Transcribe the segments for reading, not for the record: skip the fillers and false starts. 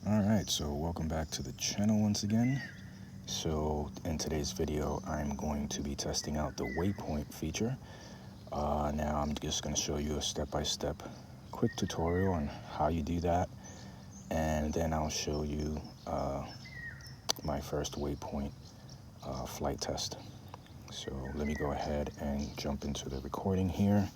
Alright, so welcome back to the channel once again. So in today's video, I'm going to be testing out the Waypoint feature. Now I'm just going to show you a step-by-step quick tutorial on how you do that. And then I'll show you my first Waypoint flight test. So let me go ahead and jump into the recording here.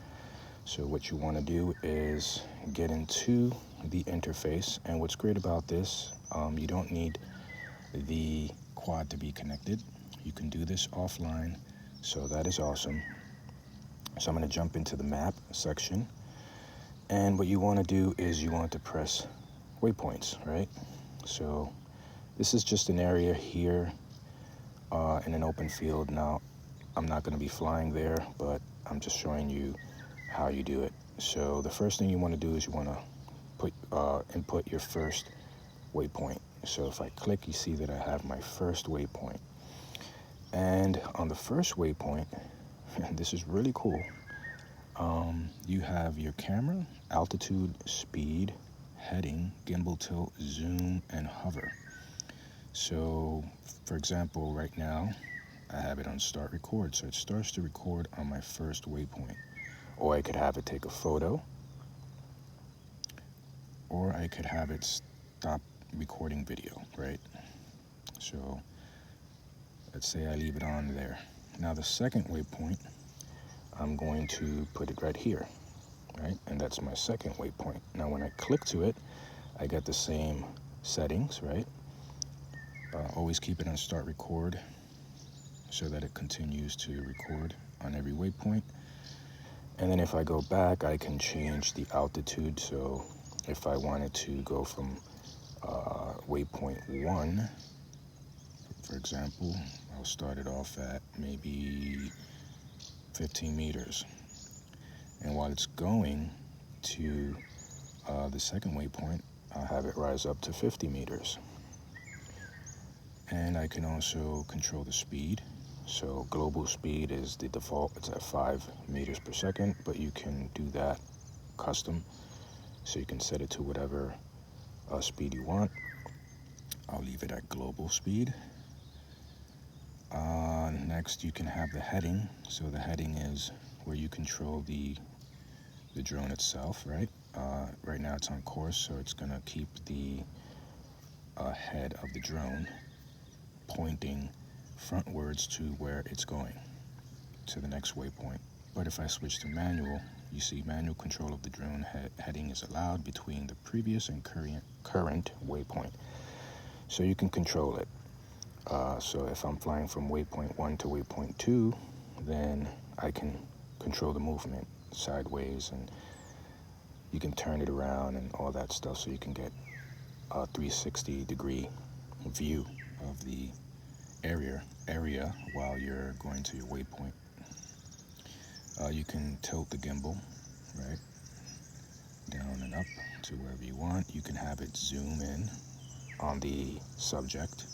So what you want to do is get into the interface, and what's great about this, you don't need the quad to be connected. You can do this offline, so that is awesome. So I'm going to jump into the map section, and what you want to do is you want to press waypoints, right? So this is just an area here in an open field. Now I'm not going to be flying there, but I'm just showing you how you do it. So the first thing you want to do is you want to input your first waypoint. So if I click, you see that I have my first waypoint. And on the first waypoint, this is really cool. You have your camera, altitude, speed, heading, gimbal tilt, zoom, and hover. So for example, right now, I have it on start record. So it starts to record on my first waypoint. Or I could have it take a photo, or I could have it stop recording video, right? So let's say I leave it on there. Now the second waypoint, I'm going to put it right here, right? And that's my second waypoint. Now when I click to it, I get the same settings, right? Always keep it on start record so that it continues to record on every waypoint. And then if I go back, I can change the altitude. So if I wanted to go from waypoint 1, for example, I'll start it off at maybe 15 meters. And while it's going to the second waypoint, I'll have it rise up to 50 meters. And I can also control the speed. So global speed is the default, it's at 5 meters per second, but you can do that custom. So you can set it to whatever speed you want. I'll leave it at global speed. Next, you can have the heading. So the heading is where you control the drone itself, right? Right now it's on course, so it's gonna keep the head of the drone pointing frontwards to where it's going, to the next waypoint. But if I switch to manual, you see manual control of the drone heading is allowed between the previous and current waypoint. So you can control it. So if I'm flying from waypoint 1 to waypoint 2, then I can control the movement sideways, and you can turn it around and all that stuff, so you can get a 360-degree view of the area while you're going to your waypoint. You can tilt the gimbal, right, down and up to wherever you want. You can have it zoom in on the subject,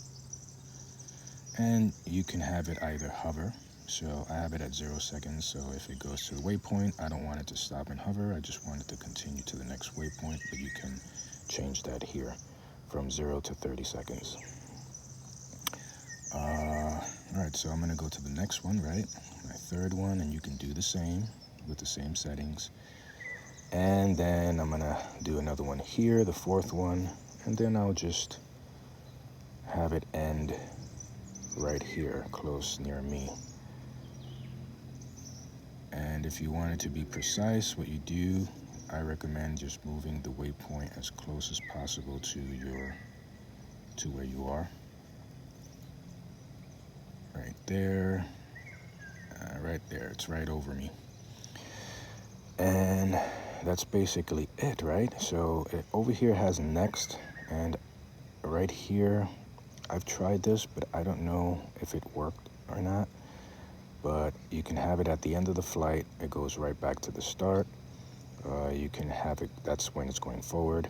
and you can have it either hover. So I have it at 0 seconds, so if it goes to the waypoint, I don't want it to stop and hover, I just want it to continue to the next waypoint, but you can change that here from 0 to 30 seconds. Alright, so I'm going to go to the next one, right? My third one, and you can do the same with the same settings. And then I'm going to do another one here, the fourth one, and then I'll just have it end right here, close near me. And if you want it to be precise, what you do, I recommend just moving the waypoint as close as possible to where you are. Right there, it's right over me. And that's basically it, right? So over here has next, and right here, I've tried this, but I don't know if it worked or not. But you can have it at the end of the flight, it goes right back to the start. You can have it, that's when it's going forward.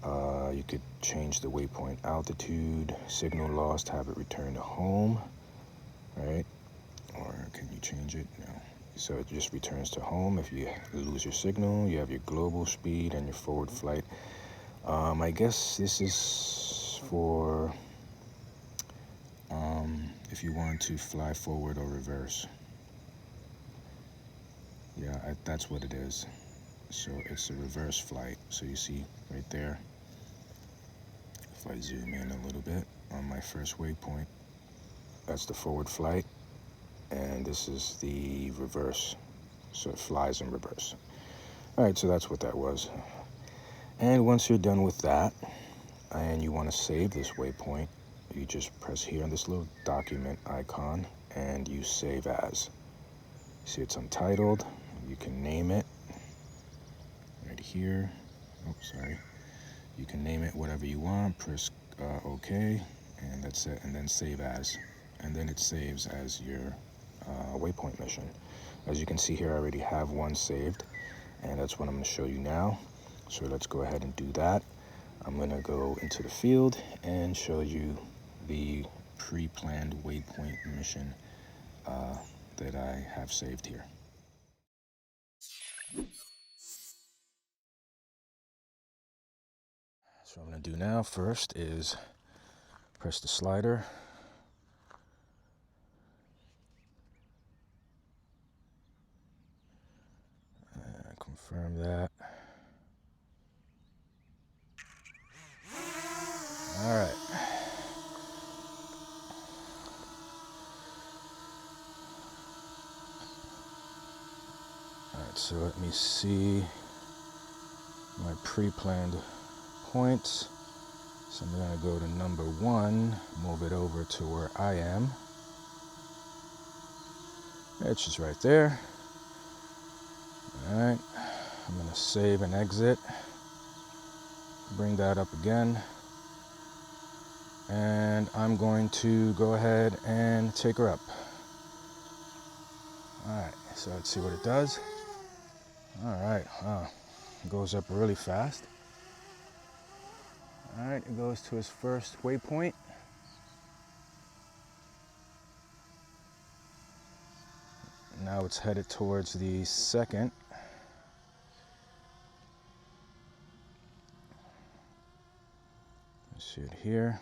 You could change the waypoint altitude, signal lost, have it return to home, right? Or can you change it? No. So it just returns to home. If you lose your signal, you have your global speed and your forward flight. I guess this is for if you want to fly forward or reverse. Yeah, that's what it is. So it's a reverse flight. So you see right there, if I zoom in a little bit on my first waypoint, that's the forward flight, and this is the reverse. So it flies in reverse. All right, so that's what that was. And once you're done with that, and you want to save this waypoint, you just press here on this little document icon, and you save as. See, it's untitled. You can name it right here. Oh, sorry. You can name it whatever you want. Press OK, and that's it. And then save as. And then it saves as your waypoint mission. As you can see here, I already have one saved, and that's what I'm going to show you now. So let's go ahead and do that. I'm going to go into the field and show you the pre-planned waypoint mission that I have saved here. So what I'm going to do now first is press the slider. Confirm that. All right. All right, so let me see my pre-planned points. So I'm going to go to number 1, move it over to where I am. It's just right there. All right, I'm going to save and exit. Bring that up again. And I'm going to go ahead and take her up. All right, so let's see what it does. All right, wow, it goes up really fast. All right, it goes to its first waypoint. Now it's headed towards the second. You see it here.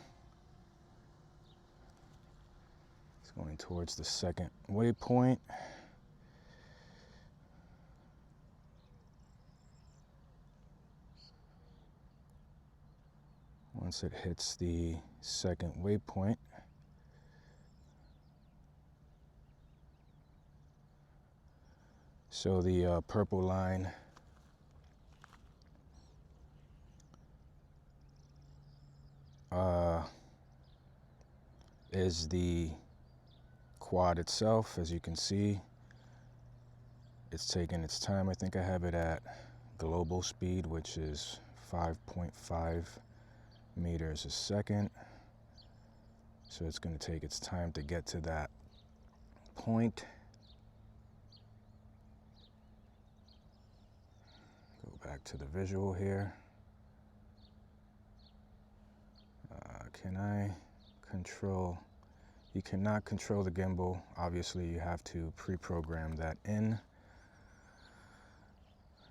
It's going towards the second waypoint. Once it hits the second waypoint, so the purple line is the quad itself. As you can see, it's taking its time. I think I have it at global speed, which is 5.5 meters a second. So it's going to take its time to get to that point. Go back to the visual here. Can I control? You cannot control the gimbal. Obviously, you have to pre-program that in.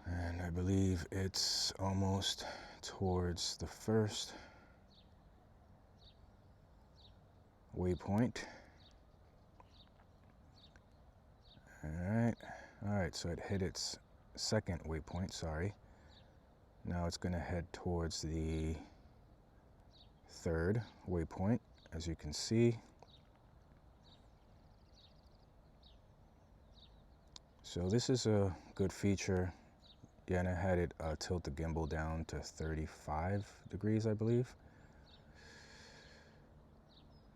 And I believe it's almost towards the first waypoint. All right, so it hit its second waypoint, sorry. Now it's gonna head towards the third waypoint, as you can see. So this is a good feature. Yeah, and I had it tilt the gimbal down to 35 degrees, I believe.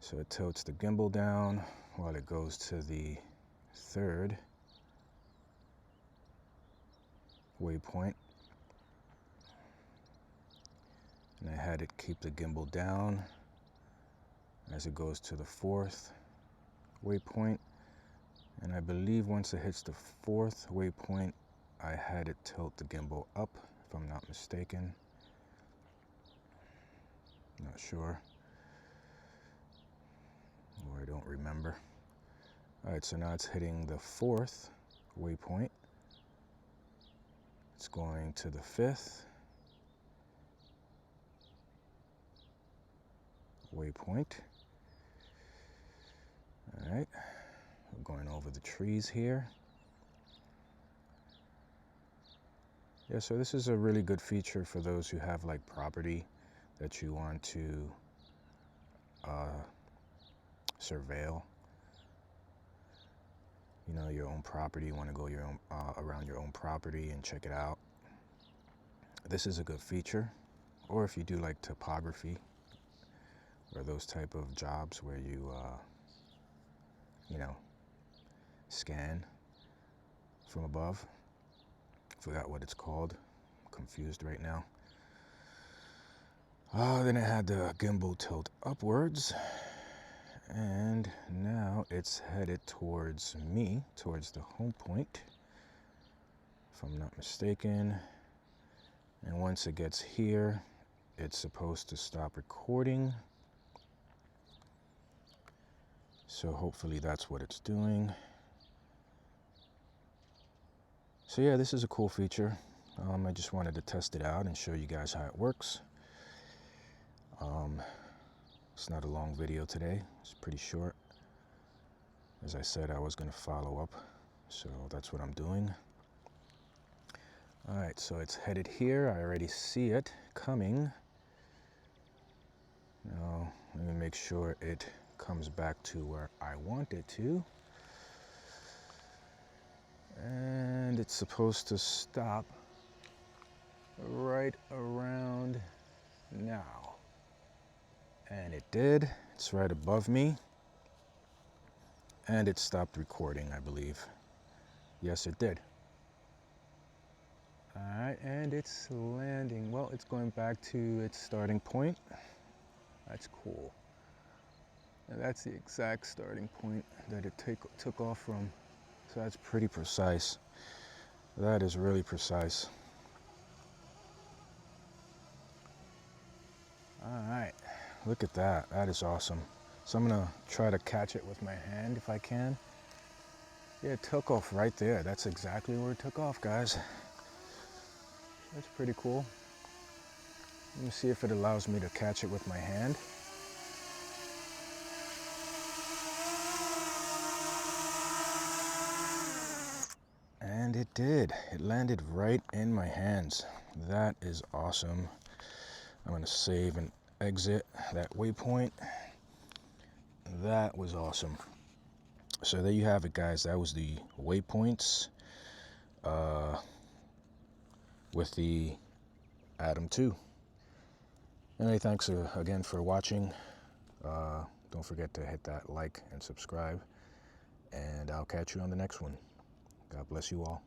So it tilts the gimbal down while it goes to the third waypoint. And I had it keep the gimbal down as it goes to the fourth waypoint. And I believe once it hits the fourth waypoint, I had it tilt the gimbal up, if I'm not mistaken. Not sure, or I don't remember. All right, so now it's hitting the fourth waypoint. It's going to the fifth. waypoint. All right, we're going over the trees here. Yeah, so this is a really good feature for those who have like property that you want to surveil. You know, your own property, you want to go your own around your own property and check it out. This is a good feature. Or if you do like topography or those type of jobs where you know, scan from above. Forgot what it's called. I'm confused right now. Then it had the gimbal tilt upwards, and now it's headed towards me, towards the home point, if I'm not mistaken. And once it gets here, it's supposed to stop recording. So hopefully that's what it's doing. So yeah, this is a cool feature. I just wanted to test it out and show you guys how it works. It's not a long video today. It's pretty short. As I said, I was going to follow up, so that's what I'm doing. All right, so it's headed here. I already see it coming. Now, let me make sure it comes back to where I want it to. And it's supposed to stop right around now. And it did. It's right above me. And it stopped recording, I believe. Yes, it did. All right, and it's landing. Well, it's going back to its starting point. That's cool. And that's the exact starting point that it took off from. So that's pretty precise. That is really precise. All right, look at that. That is awesome. So I'm gonna try to catch it with my hand if I can. Yeah, it took off right there. That's exactly where it took off, guys. That's pretty cool. Let me see if it allows me to catch it with my hand. And it did. It landed right in my hands. That is awesome. I'm gonna save and exit that waypoint. That was awesome. So there you have it, guys. That was the Waypoints with the Atom 2. Anyway, thanks again for watching. Don't forget to hit that like and subscribe. And I'll catch you on the next one. God bless you all.